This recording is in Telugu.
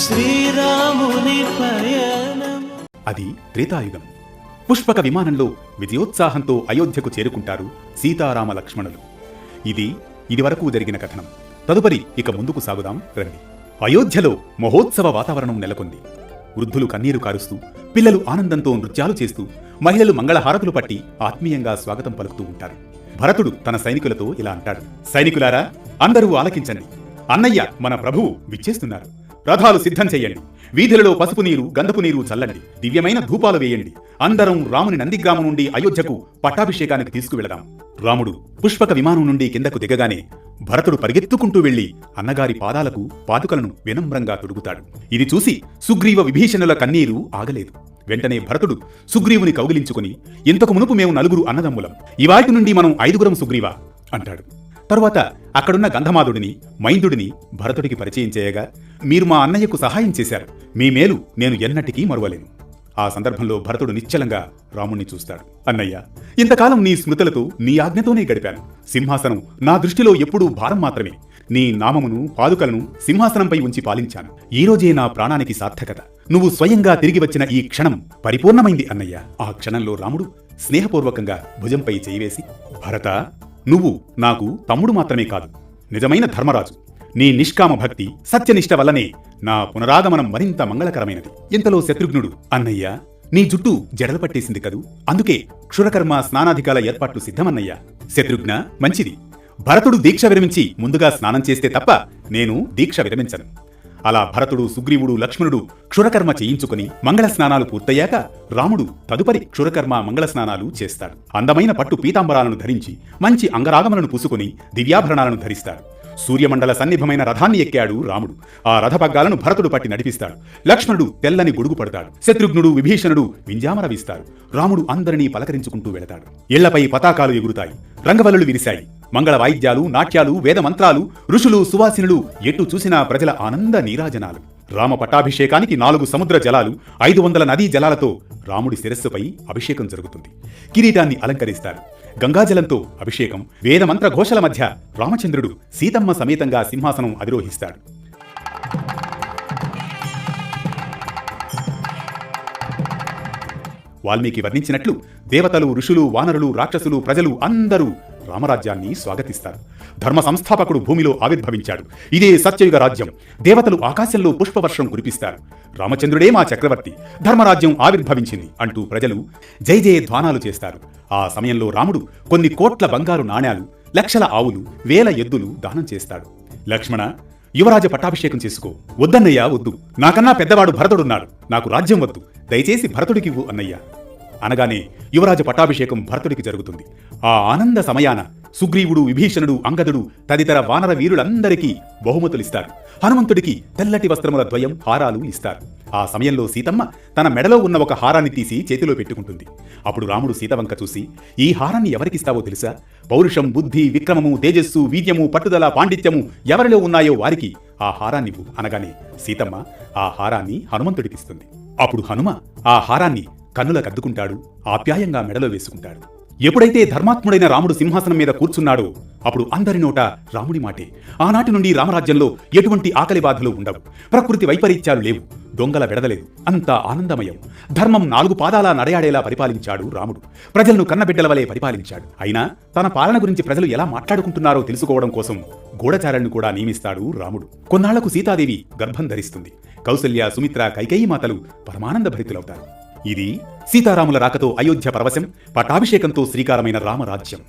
శ్రీరాముని పయనం. అది త్రేతాయుగం. పుష్పక విమానంలో విజయోత్సాహంతో అయోధ్యకు చేరుకుంటారు సీతారామ లక్ష్మణులు. ఇదివరకు జరిగిన కథనం. తదుపరి ఇక ముందుకు సాగుదాం రండి. అయోధ్యలో మహోత్సవ వాతావరణం నెలకొంది. వృద్ధులు కన్నీరు కారుస్తూ, పిల్లలు ఆనందంతో నృత్యాలు చేస్తూ, మహిళలు మంగళహారతులు పట్టి ఆత్మీయంగా స్వాగతం పలుకుతూ ఉంటారు. భరతుడు తన సైనికులతో ఇలా అంటాడు: సైనికులారా, అందరూ ఆలకించండి. అన్నయ్య మన ప్రభువు విచ్చేస్తున్నారు. రథాలు సిద్ధం చెయ్యండి. వీధులలో పసుపు నీరు, గంధపు నీరు చల్లండి. దివ్యమైన ధూపాలు వేయండి. అందరం రాముని నందిగ్రామం నుండి అయోధ్యకు పట్టాభిషేకానికి తీసుకువెళదాం. రాముడు పుష్పక విమానం నుండి కిందకు దిగగానే భరతుడు పరిగెత్తుకుంటూ వెళ్లి అన్నగారి పాదాలకు పాదుకలను వినమ్రంగా తొడుగుతాడు. ఇది చూసి సుగ్రీవ విభీషణుల కన్నీరు ఆగలేదు. వెంటనే భరతుడు సుగ్రీవుని కౌగిలించుకుని, ఇంతకు మునుపు మేము 4 అన్నదమ్ములం, ఇవాటి నుండి మనం 5 సుగ్రీవ అంటాడు. తరువాత అక్కడున్న గంధమాదుడిని, మైందుడిని భరతుడికి పరిచయం చేయగా, మీరు మా అన్నయ్యకు సహాయం చేశారు. మీ మేలు నేను ఎన్నటికీ మరువలేను. ఆ సందర్భంలో భరతుడు నిశ్చలంగా రాముణ్ణి చూస్తాడు. అన్నయ్య, ఇంతకాలం నీ స్మృతులతో, నీ ఆజ్ఞతోనే గడిపాను. సింహాసనం నా దృష్టిలో ఎప్పుడూ భారం మాత్రమే. నీ నామమును, పాదుకలను సింహాసనంపై ఉంచి పాలించాను. ఈ రోజే నా ప్రాణానికి సార్థకత. నువ్వు స్వయంగా తిరిగి వచ్చిన ఈ క్షణం పరిపూర్ణమైంది అన్నయ్య. ఆ క్షణంలో రాముడు స్నేహపూర్వకంగా భుజంపై చేయివేసి, భరత, నువ్వు నాకు తమ్ముడు మాత్రమే కాదు, నిజమైన ధర్మరాజు. నీ నిష్కామ భక్తి, సత్యనిష్ట వల్లనే నా పునరాగమనం మరింత మంగళకరమైనది. ఇంతలో శత్రుఘ్నుడు, అన్నయ్య, నీ జుట్టు జడలు పట్టేసింది కదూ, అందుకే క్షురకర్మ స్నానాధికాల ఏర్పాట్లు సిద్ధమన్నయ్య. శత్రుఘ్న, మంచిది. భరతుడు దీక్ష విరమించి ముందుగా స్నానం చేస్తే తప్ప నేను దీక్ష విరమించను. అలా భరతుడు, సుగ్రీవుడు, లక్ష్మణుడు క్షురకర్మ చేయించుకుని మంగళ స్నానాలు పూర్తయ్యాక రాముడు తదుపరి క్షురకర్మ మంగళ స్నానాలు చేస్తాడు. అందమైన పట్టు పీతాంబరాలను ధరించి మంచి అంగరాగములను పూసుకుని దివ్యాభరణాలను ధరిస్తాడు. సూర్యమండల సన్నిభమైన రథాన్ని ఎక్కాడు రాముడు. ఆ రథపగ్గాలను భరతుడు పట్టి నడిపిస్తాడు. లక్ష్మణుడు తెల్లని గొడుగు పడతాడు. శత్రుఘ్నుడు, విభీషణుడు వింజామర వీస్తాడు. రాముడు అందరినీ పలకరించుకుంటూ వెళతాడు. ఇళ్లపై పతాకాలు ఎగురుతాయి. రంగవల్లులు విరిశాయి. మంగళ వాయిద్యాలు, నాట్యాలు, వేదమంత్రాలు, ఋషులు, సువాసినులు, ఎటు చూసినా ప్రజల ఆనంద నీరాజనాలు. రామ పట్టాభిషేకానికి 4 సముద్ర జలాలు, 500 నదీ జలాలతో రాముడి శిరస్సుపై అభిషేకం జరుగుతుంది. కిరీటాన్ని అలంకరిస్తారు. గంగాజలంతో అభిషేకం, వేదమంత్ర ఘోషల మధ్య రామచంద్రుడు సీతమ్మ సమేతంగా సింహాసనం అధిరోహిస్తాడు. వాల్మీకి వర్ణించినట్లు దేవతలు, ఋషులు, వానరులు, రాక్షసులు, ప్రజలు అందరూ రామరాజ్యాన్ని స్వాగతిస్తారు. ధర్మ సంస్థాపకుడు భూమిలో ఆవిర్భవించాడు. ఇదే సత్యయుగ రాజ్యం. దేవతలు ఆకాశంలో పుష్పవర్షం కురిపిస్తారు. రామచంద్రుడే మా చక్రవర్తి, ధర్మరాజ్యం ఆవిర్భవించింది అంటూ ప్రజలు జై జయ ధ్వానాలు చేస్తారు. ఆ సమయంలో రాముడు కొన్ని కోట్ల బంగారు నాణ్యాలు, లక్షల ఆవులు, 1000 ఎద్దులు దానం చేస్తాడు. లక్ష్మణ, యువరాజ పట్టాభిషేకం చేసుకో. వద్దన్నయ్యా, వద్దు. నాకన్నా పెద్దవాడు భరతుడున్నాడు. నాకు రాజ్యం వద్దు. దయచేసి భరతుడికివ్వు అన్నయ్య అనగానే యువరాజ పట్టాభిషేకం భరతుడికి జరుగుతుంది. ఆ ఆనంద సమయాన సుగ్రీవుడు, విభీషణుడు, అంగదుడు తదితర వానర వీరులందరికీ బహుమతులిస్తారు. హనుమంతుడికి తెల్లటి వస్త్రముల ద్వయం, హారాలు ఇస్తారు. ఆ సమయంలో సీతమ్మ తన మెడలో ఉన్న ఒక హారాన్ని తీసి చేతిలో పెట్టుకుంటుంది. అప్పుడు రాముడు సీతవంక చూసి, ఈ హారాన్ని ఎవరికిస్తావో తెలుసా? పౌరుషం, బుద్ధి, విక్రమము, తేజస్సు, వీర్యము, పట్టుదల, పాండిత్యము ఎవరిలో ఉన్నాయో వారికి ఆ హారాన్నివ్వు అనగానే సీతమ్మ ఆ హారాన్ని హనుమంతుడికిస్తుంది. అప్పుడు హనుమ ఆ హారాన్ని కన్నులకద్దుకుంటాడు. ఆప్యాయంగా మెడలో వేసుకుంటాడు. ఎప్పుడైతే ధర్మాత్ముడైన రాముడు సింహాసనం మీద కూర్చున్నాడో అప్పుడు అందరి నోట రాముడి మాటే. ఆనాటి నుండి రామరాజ్యంలో ఎటువంటి ఆకలి బాధలు ఉండవు. ప్రకృతి వైపరీత్యాలు లేవు. దొంగల వెడదలేదు. అంతా ఆనందమయం. ధర్మం 4 పాదాల నడయాడేలా పరిపాలించాడు రాముడు. ప్రజలను కన్నబిడ్డల వలె పరిపాలించాడు. అయినా తన పాలన గురించి ప్రజలు ఎలా మాట్లాడుకుంటున్నారో తెలుసుకోవడం కోసం గూఢచారులను కూడా నియమిస్తాడు రాముడు. కొన్నాళ్లకు సీతాదేవి గర్భం ధరిస్తుంది. కౌసల్య, సుమిత్ర, కైకేయి మాతలు పరమానంద భరితులవుతారు. ఇది సీతారాముల రాకతో అయోధ్య పరవశం, పట్టాభిషేకంతో శ్రీకారమైన రామరాజ్యం.